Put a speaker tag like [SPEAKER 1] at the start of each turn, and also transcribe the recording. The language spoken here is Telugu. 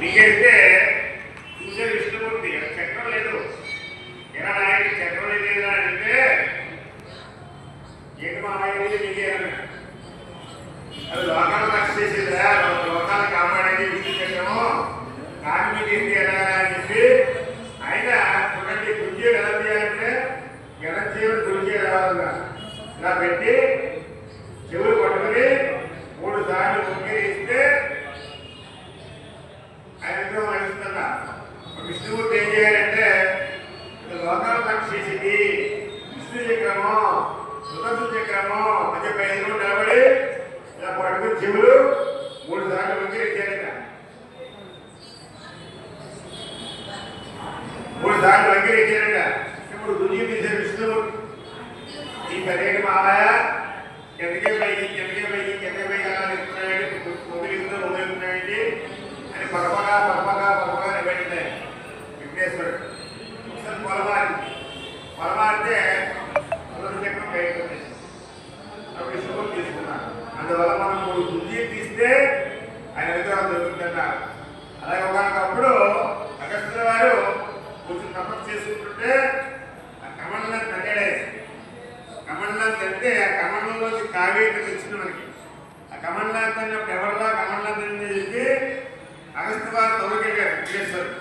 [SPEAKER 1] మీకైతే చూసే విష్ణుమూర్తి చక్రం లేదు. ఎలా నాయకుడు చక్రం లేదు అంటే ఏంటి మా అమ్మాయి మీకే అది లోకాలు రక్ష చేసేదిరా, లోకాలు కాపాడేది విష్ణు చక్రము. నాకు మీకు ఏంటి ఎలా అని చెప్పి ఆయన చూడండి గుంజీ ఎలా చేయాలంటే ఎలా చేయాలి గుంజీ రావాలిగా ఇలా పెట్టి చెవులు పట్టుకుని 3 సార్లు ముగ్గురు ఇస్తే ఆయన విగ్రహం నడుస్తుందా. విష్ణుమూర్తి ఏం చేయాలంటే లోకాలు రక్ష చేసేది విష్ణు చక్రము సుదర్శన చక్రము మధ్య పైన నిలబడి ఇలా పట్టుకుని చెవులు 3 సార్లు ముగ్గురు ఇచ్చారట. 3 సార్లు ముగ్గురు ఇచ్చారట. ఇప్పుడు గుంజీ తీసే విష్ణుమూర్తి ఈ పదేటి మామయ్య ఎందుకే పైకి వదిలిస్తున్నాయండి అని పరపగా నిలబెట్టినాయి విఘ్నేశ్వరుడు. ఒకసారి పొలమారితే చక్రం బయటకు వచ్చేసి విష్ణుమూర్తి తీసుకున్నారు. అందువల్ల మనం 3 గుంజీ తీస్తే ఆయన విగ్రహం దొరుకుతున్నారు. అలాగే ఒకనప్పుడు అగస్త్యుల వారు కొంచెం తపస్సు చేసుకుంటుంటే ఆ కమండలం తగ్గడేసి కమండలం తింటే ఆ కమండలంలోకి కావేరి తెచ్చింది మనకి. ఆ కమండలం తిన్నప్పుడు ఎవరిలా కమండలం తిందని చెప్పి అగస్త్య వారు తొలగిపోయారు విఘ్నేశ్వరుడు.